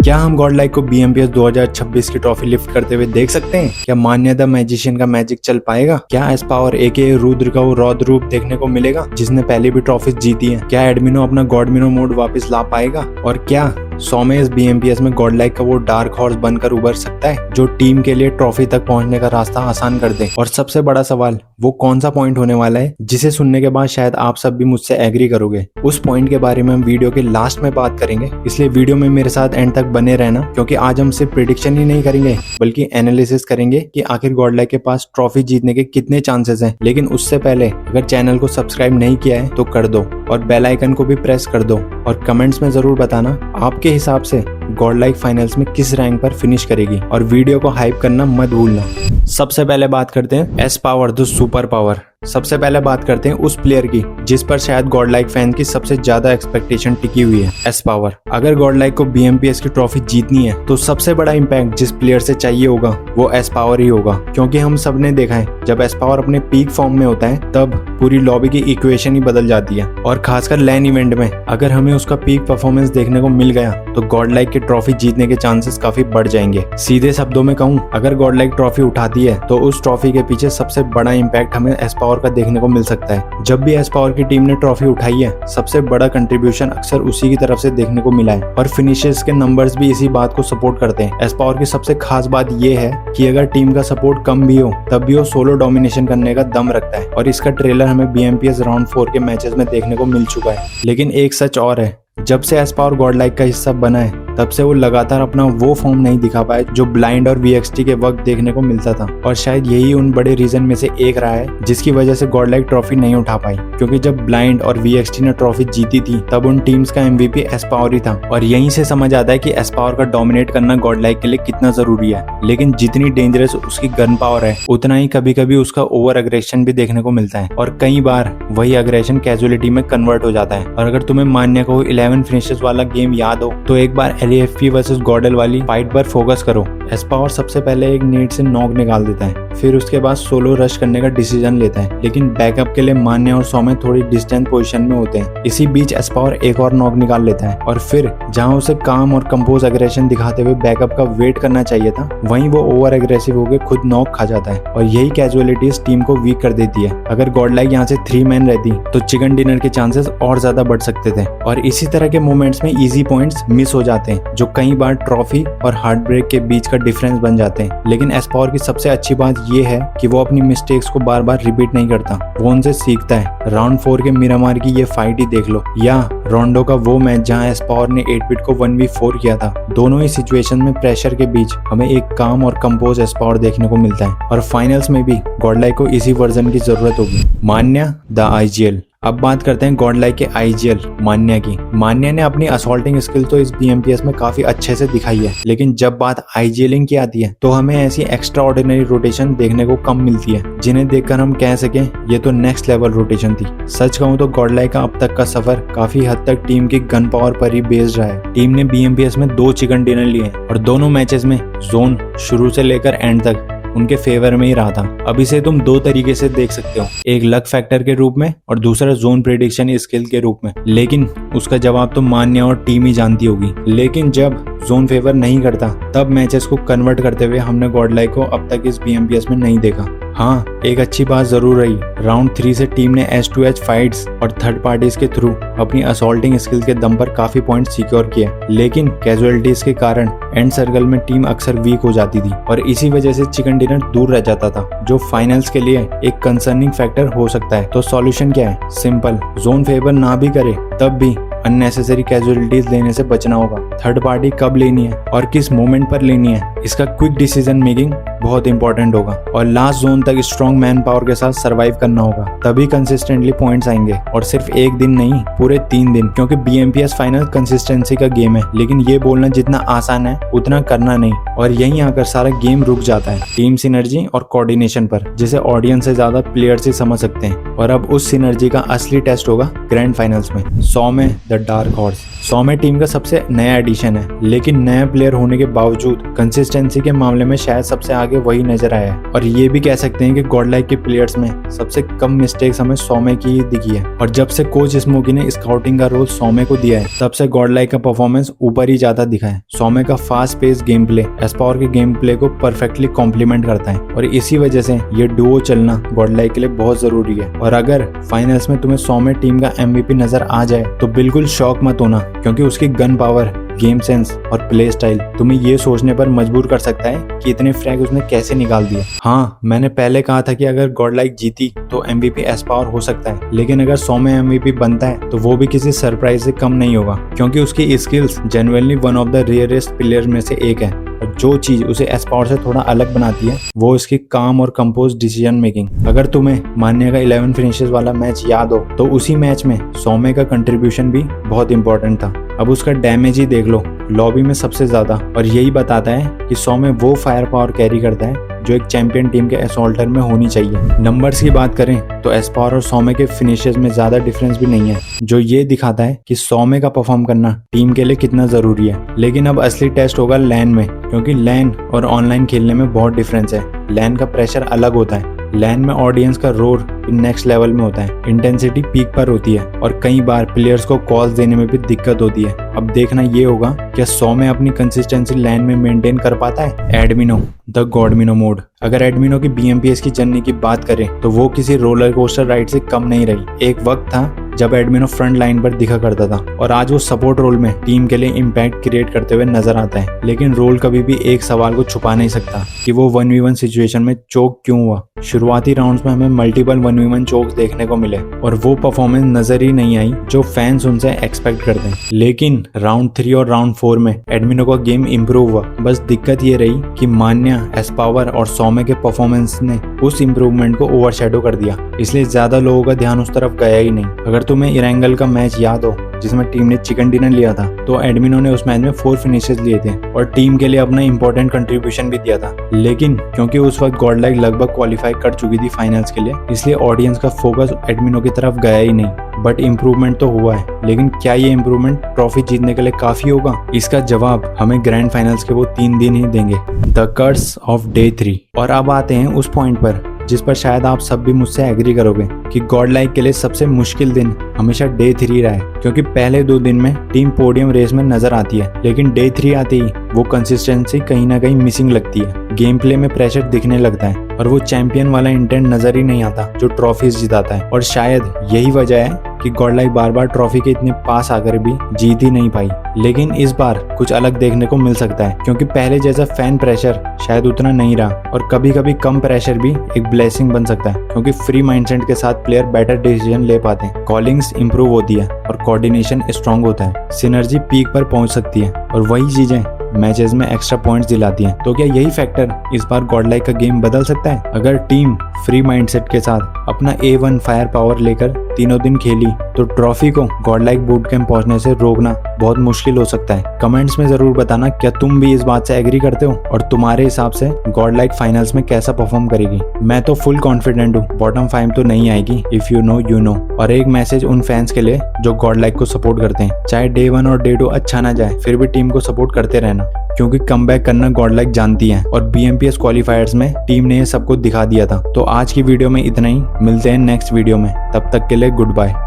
क्या हम God like को BMPS 2026 की ट्रॉफी लिफ्ट करते हुए देख सकते हैं? क्या मान्य द मैजिशियन का मैजिक चल पाएगा? क्या एस पावर AKA रुद्र का वो रौद्र रूप देखने को मिलेगा जिसने पहले भी ट्रॉफीज जीती हैं? क्या एडमिनो अपना गॉडमिनो मोड वापस ला पाएगा? और क्या 100 में इस BMPS में गॉड लाइक का वो डार्क हॉर्स बनकर उभर सकता है जो टीम के लिए ट्रॉफी तक पहुंचने का रास्ता आसान कर दे? और सबसे बड़ा सवाल, वो कौन सा पॉइंट होने वाला है जिसे सुनने के बाद शायद आप सब भी मुझसे एग्री करोगे? उस पॉइंट के बारे में हम वीडियो के लास्ट में बात करेंगे, इसलिए वीडियो में मेरे साथ एंड तक बने रहना, क्योंकि आज हम सिर्फ प्रेडिक्शन ही नहीं करेंगे बल्कि एनालिसिस करेंगे कि आखिर गॉड लाइक के पास ट्रॉफी जीतने के कितने चांसेस हैं। लेकिन उससे पहले अगर चैनल को सब्सक्राइब नहीं किया है तो कर दो और बेल आइकन को भी प्रेस कर दो और कमेंट्स में जरूर बताना आपके हिसाब से गॉड लाइक फाइनल्स में किस रैंक पर फिनिश करेगी, और वीडियो को हाइप करना मत भूलना। सबसे पहले बात करते हैं S power the super power. सबसे पहले बात करते हैं उस प्लेयर की जिस पर शायद गॉड लाइक फैन की सबसे ज्यादा एक्सपेक्टेशन टिकी हुई है, एस पावर। अगर गॉड लाइक को BMPS की ट्रॉफी जीतनी है तो सबसे बड़ा इम्पैक्ट जिस प्लेयर से चाहिए होगा वो एस पावर ही होगा, क्योंकि हम सब ने देखा है जब एस पावर अपने पीक फॉर्म में होता है तब पूरी लॉबी की इक्वेशन ही बदल जाती है। और खासकर लैन इवेंट में अगर हमें उसका पीक परफॉर्मेंस देखने को मिल गया तो गॉड लाइक की ट्रॉफी जीतने के चांसेस काफी बढ़ जाएंगे। सीधे शब्दों में कहूँ, अगर गॉड लाइक ट्रॉफी उठाती है तो उस ट्रॉफी के पीछे सबसे बड़ा इम्पैक्ट हमें एस पावर का देखने को मिल सकता है। जब भी एस पावर की टीम ने ट्रॉफी उठाई है सबसे बड़ा कंट्रीब्यूशन अक्सर उसी की तरफ से देखने को मिला है, और फिनिशर्स के नंबर्स भी इसी बात को सपोर्ट करते हैं। एस पावर की सबसे खास बात यह है कि अगर टीम का सपोर्ट कम भी हो तब भी वो सोलो डोमिनेशन करने का दम रखता है, और इसका ट्रेलर हमें BMPS राउंड 4 के मैचेस में देखने को मिल चुका है। लेकिन एक सच और है, जब से एस पावर गॉड लाइक का हिस्सा बना है तब से वो लगातार अपना वो फॉर्म नहीं दिखा पाया जो ब्लाइंड और VXT के वक्त देखने को मिलता था, और शायद यही उन बड़े रीजन में से एक रहा है जिसकी वजह से गॉड लाइक ट्रॉफी नहीं उठा पाई। क्योंकि जब ब्लाइंड और VXT ने ट्रॉफी जीती थी तब उन टीम्स का MVP एस पावर ही था, और यहीं से समझ आता है कि एस पावर का डोमिनेट करना गॉड लाइक के लिए कितना जरूरी है। लेकिन जितनी डेंजरस उसकी गन पावर है उतना ही कभी कभी उसका ओवर अग्रेशन भी देखने को मिलता है, और कई बार वही अग्रेशन कैजुअलिटी में कन्वर्ट हो जाता है। और अगर तुम्हें मान्य को 11 फिनिशेस वाला गेम याद हो तो एक बार LAFP वर्सेस गॉडल वाली फाइट पर फोकस करो। एस पावर सबसे पहले एक नेट से नॉक निकाल देता है, फिर उसके बाद सोलो रश करने का डिसीजन लेता है, लेकिन बैकअप के लिए मान्य और सौम्य थोड़ी डिस्टेंस पोजीशन में होते हैं। इसी बीच एस पावर एक और नॉक निकाल लेता है, और फिर जहां उसे काम और कंपोज एग्रेशन दिखाते हुए बैकअप का वेट करना चाहिए था वहीं वो ओवर एग्रेसिव होकर खुद नॉक खा जाता है, और यही कैजुअलिटीज टीम को वीक कर देती है। अगर गॉड लाइक यहाँ से 3 मैन रहती तो चिकन डिनर के चांसेस और ज्यादा बढ़ सकते थे, और इसी तरह के मोमेंट्स में इजी पॉइंट्स मिस हो जाते हैं जो कई बार ट्रॉफी और हार्ट ब्रेक के बीच का डिफरेंस बन जाते हैं। लेकिन एस पावर की सबसे अच्छी बात यह है कि वो अपनी मिस्टेक्स को बार बार रिपीट नहीं करता, वो उनसे सीखता है। राउंड 4 के मिरामार की ये फाइट ही देख लो, या रोंडो का वो मैच जहां एस पावर ने 8-बिट को 1v4 किया था। दोनों ही सिचुएशन में प्रेशर के बीच हमें एक काम और कंपोज एस पावर देखने को मिलता है, और फाइनल्स में भी गॉड लाइक को इसी वर्जन की जरूरत होगी। मान्य द IGL। अब बात करते हैं गॉड लाइक के IGL मान्य की। मान्य ने अपनी असॉल्टिंग स्किल तो इस BMPS में काफी अच्छे से दिखाई है, लेकिन जब बात IGLing की आती है तो हमें ऐसी एक्स्ट्रा ऑर्डिनरी रोटेशन देखने को कम मिलती है जिन्हें देखकर हम कह सकें ये तो नेक्स्ट लेवल रोटेशन थी। सच कहूं तो गॉड लाइक का अब तक का सफर काफी हद तक टीम की गन पावर पर ही बेस्ड रहा है। टीम ने BMPS में 2 चिकन डिनर लिए और दोनों मैचेस में जोन शुरू से लेकर एंड तक उनके फेवर में ही रहा था। अब इसे तुम 2 तरीके से देख सकते हो, एक लक फैक्टर के रूप में और दूसरा जोन प्रेडिक्शन स्किल के रूप में। लेकिन उसका जवाब तो मान्य और टीम ही जानती होगी। लेकिन जब जोन फेवर नहीं करता तब मैचेस को कन्वर्ट करते हुए हमने गॉड लाइक को अब तक इस BMPS में नहीं देखा। हाँ, एक अच्छी बात जरूर रही, राउंड 3 से टीम ने H2H फाइट्स और थर्ड पार्टीज के थ्रू अपनी असॉल्टिंग स्किल के दम पर काफी पॉइंट सिक्योर किए, लेकिन कैजुअलिटीज के कारण एंड सर्कल में टीम अक्सर वीक हो जाती थी, और इसी वजह से चिकन डिनर दूर रह जाता था जो फाइनल्स के लिए एक कंसर्निंग फैक्टर हो सकता है। तो सॉल्यूशन क्या है? सिंपल, जोन फेवर ना भी करे तब भी अननेसेसरी कैजुअलिटीज लेने से बचना होगा। थर्ड पार्टी कब लेनी है और किस मोमेंट पर लेनी है, इसका क्विक डिसीजन मेकिंग बहुत इंपॉर्टेंट होगा, और लास्ट जोन तक स्ट्रॉन्ग मैन पावर के साथ सरवाइव करना होगा, तभी कंसिस्टेंटली पॉइंट्स आएंगे। और सिर्फ एक दिन नहीं, पूरे 3 दिन, क्योंकि BMPS फाइनल कंसिस्टेंसी का गेम है। लेकिन ये बोलना जितना आसान है उतना करना नहीं, और यहीं आकर सारा गेम रुक जाता है टीम सिनर्जी और कोऑर्डिनेशन पर, जिसे ऑडियंस से ज्यादा प्लेयर्स ही समझ सकते हैं। और अब उस सिनर्जी का असली टेस्ट होगा ग्रैंड फाइनल्स में, 100 में the dark horse. Saumya team का सबसे नया एडिशन है, लेकिन नया प्लेयर होने के बावजूद कंसिस्टेंसी के मामले में शायद सबसे आगे वही नजर आया है। और ये भी कह सकते हैं कि गॉडलाइक के प्लेयर्स में सबसे कम मिस्टेक्स हमें सौम्य की ही दिखी है। और जब से कोच स्मोकी ने स्काउटिंग का रोल सौम्य को दिया है, तब से गॉडलाइक का परफॉर्मेंस ऊपर ही ज्यादा दिखा है। सौम्य का फास्ट पेस गेम प्ले एस्पावर के गेम प्ले को परफेक्टली कॉम्प्लीमेंट करता है, और इसी वजह से ये डुओ चलना गॉडलाइक के लिए बहुत जरूरी है। और अगर फाइनल्स में तुम्हें सौम्य टीम का MVP नजर आ जाए तो बिल्कुल शॉक मत होना, क्योंकि उसकी गन पावर, गेम सेंस और प्ले स्टाइल तुम्हें ये सोचने पर मजबूर कर सकता है कि इतने फ्रैग उसने कैसे निकाल दिए। हाँ, मैंने पहले कहा था कि अगर गॉडलाइक जीती तो MVP एस्पावर हो सकता है, लेकिन अगर सौम्य MVP बनता है तो वो भी किसी सरप्राइज से कम नहीं होगा, क्योंकि उसकी skills genuinely one of the rarest player में से एक है। और जो चीज उसे एस्पावर से थोड़ा अलग बनाती है वो इसकी काम और कंपोज डिसीजन मेकिंग। अगर तुम्हें मान्या का 11 फिनिशेस वाला मैच याद हो तो उसी मैच में सौम्य का कंट्रीब्यूशन भी बहुत इंपॉर्टेंट था। अब उसका डैमेज ही देख लो, लॉबी में सबसे ज्यादा, और यही बताता है कि सौम्य वो फायर पावर कैरी करता है जो एक चैंपियन टीम के असॉल्टर में होनी चाहिए। नंबर्स की बात करें तो एस्पावर और सौम्य के फिनिशेस में ज्यादा डिफरेंस भी नहीं है, जो ये दिखाता है कि सौम्य का परफॉर्म करना टीम के लिए कितना जरूरी है। लेकिन अब असली टेस्ट होगा लैन में, क्योंकि लैन और ऑनलाइन खेलने में बहुत डिफरेंस है। लैन का प्रेशर अलग होता है। लैन में ऑडियंस का रोर नेक्स्ट लेवल में होता है, इंटेंसिटी पीक पर होती है, और कई बार प्लेयर्स को कॉल्स देने में भी दिक्कत होती है। अब देखना ये होगा क्या सौम्य अपनी कंसिस्टेंसी लैन में मेंटेन कर पाता है। एडमिनो द गॉडमिनो मोड। अगर एडमिनो की BMPS की जर्नी की बात करें तो वो किसी रोलर कोस्टर राइड से कम नहीं रही। एक वक्त था जब एडमिनो फ्रंट लाइन पर दिखा करता था, और आज वो सपोर्ट रोल में टीम के लिए इम्पैक्ट क्रिएट करते हुए नजर आता है। लेकिन रोल कभी भी एक सवाल को छुपा नहीं सकता कि वो 1v1 सिचुएशन में चोक क्यों हुआ। शुरुआती राउंड्स में हमें मल्टीपल 1v1 चोक्स देखने को मिले, और वो परफॉर्मेंस नजर ही नहीं आई जो फैंस उनसे एक्सपेक्ट करते हैं। लेकिन राउंड 3 और राउंड 4 में एडमिनो का गेम इंप्रूव हुआ। बस दिक्कत ये रही कि मान्या, एस्पावर और सौम्य के परफॉर्मेंस ने उस इम्प्रूवमेंट को ओवरशैडो कर दिया, इसलिए ज्यादा लोगों का ध्यान उस तरफ गया ही नहीं। अगर तुम्हें इरेंगल का मैच याद हो जिसमें टीम ने चिकन डिनर लिया था, तो एडमिनो ने उस मैच में 4 फिनिशेस लिए थे और टीम के लिए अपना इंपॉर्टेंट कंट्रीब्यूशन भी दिया था। लेकिन क्योंकि उस वक्त गॉडलाइक लगभग क्वालिफाई कर चुकी थी फाइनल्स के लिए, इसलिए ऑडियंस का फोकस एडमिनो की तरफ गया ही नहीं। बट इम्प्रूवमेंट तो हुआ है, लेकिन क्या ये इम्प्रूवमेंट ट्रॉफी जीतने के लिए काफी होगा? इसका जवाब हमें ग्रैंड फाइनल्स के वो 3 दिन ही देंगे। The curse of day 3। और अब आते हैं उस पॉइंट पर जिस पर शायद आप सब भी मुझसे एग्री करोगे कि गॉडलाइक के लिए सबसे मुश्किल दिन हमेशा डे 3 रहा है, क्योंकि पहले 2 दिन में टीम पोडियम रेस में नजर आती है, लेकिन डे 3 आते ही वो कंसिस्टेंसी कहीं ना कहीं मिसिंग लगती है। गेम प्ले में प्रेशर दिखने लगता है और वो चैंपियन वाला इंटेंट नजर ही नहीं आता जो ट्रॉफीज जिताता है। और शायद यही वजह है कि गॉडलाइक बार बार ट्रॉफी के इतने पास आकर भी जीत ही नहीं पाई। लेकिन इस बार कुछ अलग देखने को मिल सकता है, क्योंकि पहले जैसा फैन प्रेशर शायद उतना नहीं रहा, और कभी कभी कम प्रेशर भी एक ब्लेसिंग बन सकता है, क्योंकि फ्री माइंडसेट के साथ प्लेयर बेटर डिसीजन ले पाते हैं, कॉलिंग्स इंप्रूव होती है और कोऑर्डिनेशन स्ट्रांग होता है, सिनर्जी पीक पर पहुंच सकती है, और वही चीजें मैचेस में एक्स्ट्रा पॉइंट्स दिलाती हैं। तो क्या यही फैक्टर इस बार गॉडलाइक का गेम बदल सकता है? अगर टीम फ्री माइंडसेट के साथ अपना A1 फायर पावर लेकर तीनों दिन खेली तो ट्रॉफी को गॉडलाइक बूट कैंप पहुंचने से रोकना बहुत मुश्किल हो सकता है। कमेंट्स में जरूर बताना क्या तुम भी इस बात से एग्री करते हो, और तुम्हारे हिसाब से गॉडलाइक फाइनल्स में कैसा परफॉर्म करेगी। मैं तो फुल कॉन्फिडेंट हूँ बॉटम 5 तो नहीं आएगी। If you know you know. और एक मैसेज उन फैंस के लिए जो गॉडलाइक को सपोर्ट करते हैं, चाहे डे 1 और डे 2 अच्छा ना जाए फिर भी टीम को सपोर्ट करते रहना, क्योंकि कमबैक करना गॉडलाइक जानती है, और BMPS क्वालिफायर्स में टीम ने ये सबको दिखा दिया था। तो आज की वीडियो में इतना ही, मिलते हैं नेक्स्ट वीडियो में, तब तक के लिए गुड बाय।